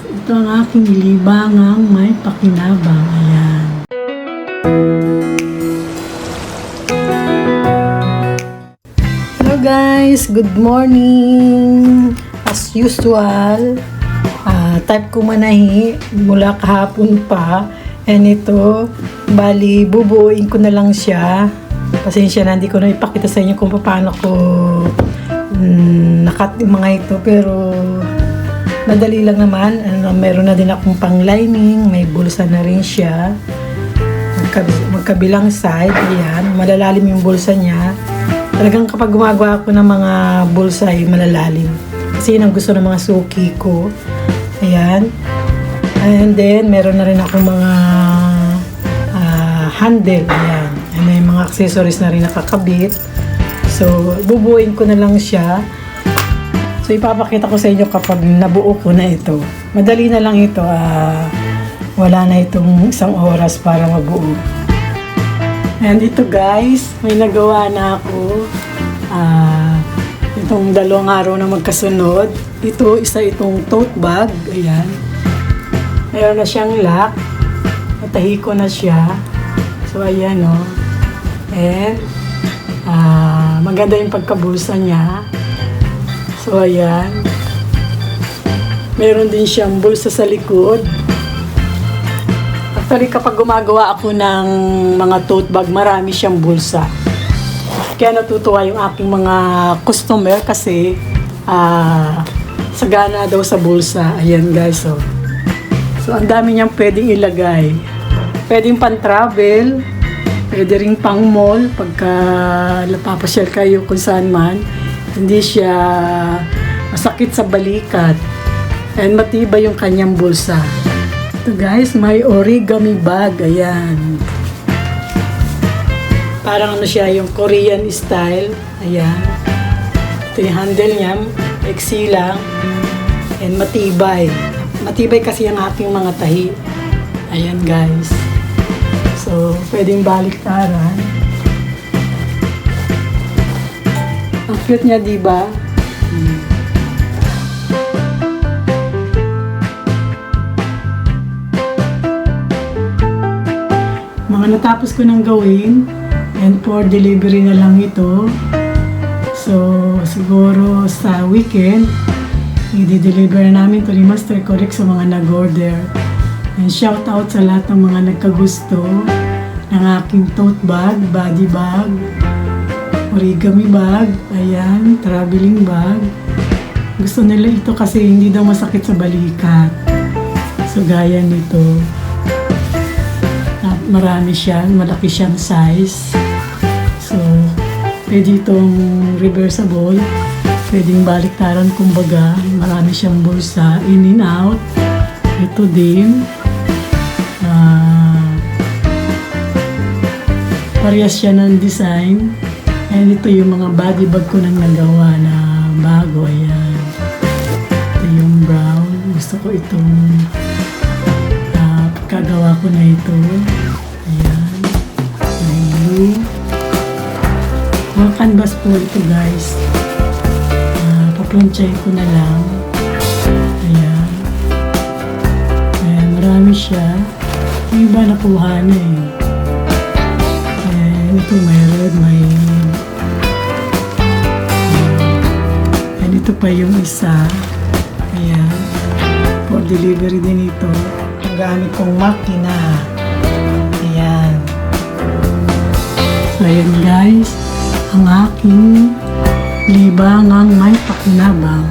ito ang aking libangang may pakinabang. Ayan. Hello guys, good morning. As usual, type ko manahi mula kahapon pa. And ito, bali bubuuin ko na lang siya. Pasensya na, hindi ko na ipakita sa inyo kung paano ko nakat yung mga ito, pero madali lang naman. Meron na din akong pang lining, may bulsa na rin siya, magkabilang side. Ayan, malalalim yung bulsa niya. Talagang kapag gumagawa ako ng mga bulsa ay malalalim, kasi yun ang gusto ng mga suki ko. Ayan, and then meron na rin akong mga handle. Ayan, may mga accessories na rin nakakabit. So, bubuuin ko na lang siya. So, ipapakita ko sa inyo kapag nabuo ko na ito. Madali na lang ito. Wala na itong 1 oras para mabuo. And ito guys, may nagawa na ako. Itong 2 araw na magkasunod. Ito, itong tote bag. Ayan. Mayroon na siyang lock. Natahi ko na siya. So, ayan o. And, maganda yung pagkabulsa niya. So, ayan. Meron din siyang bulsa sa likod. Actually, kapag gumagawa ako ng mga tote bag, marami siyang bulsa. Kaya natutuwa yung aking mga customer kasi sagana daw sa bulsa. Ayan guys, oh. So, ang dami niyang pwedeng ilagay. Pwedeng pan-travel, pwede rin pang mall pagka napapasyal kayo kung saan man. Hindi siya masakit sa balikat. And matibay yung kanyang bulsa. Ito guys, may origami bag. Ayan. Parang ano siya, yung Korean style. Ayan. Ito yung handle niya. Exi lang. And matibay. Matibay kasi ang aking mga tahi. Ayan guys. So, pwedeng baliktaran. Ang cute niya, diba? Mga natapos ko nang gawin, and for delivery na lang ito. So, siguro sa weekend, i-deliver namin ito ni Master Correct sa mga nag-order. And shout out sa lahat ng mga nagkagusto ng aking tote bag, body bag, origami bag, ayan, traveling bag. Gusto nila ito kasi hindi daw masakit sa balikat. So, gaya nito. At marami siya, malaki siyang size. So, pwede itong reversible, pwedeng baliktaran kumbaga. Marami siyang bulsa, in and out. Ito din. Parehas siya ng design. And ito yung mga body bag ko nang nagawa na bago. Ayan. Ito yung brown. Gusto ko itong pagkagawa ko na ito. Ayan. May blue. Mga canvas po ito guys. Paplansyahin ko na lang. Ayan. Ayan. Marami siya. Yung iba nakuha na eh. Ito may red, may and ito pa yung isa. Ayan, for delivery din ito. Ang gamit kong makina. Ayan. So ayan guys, ang aking libangang may pakinabang.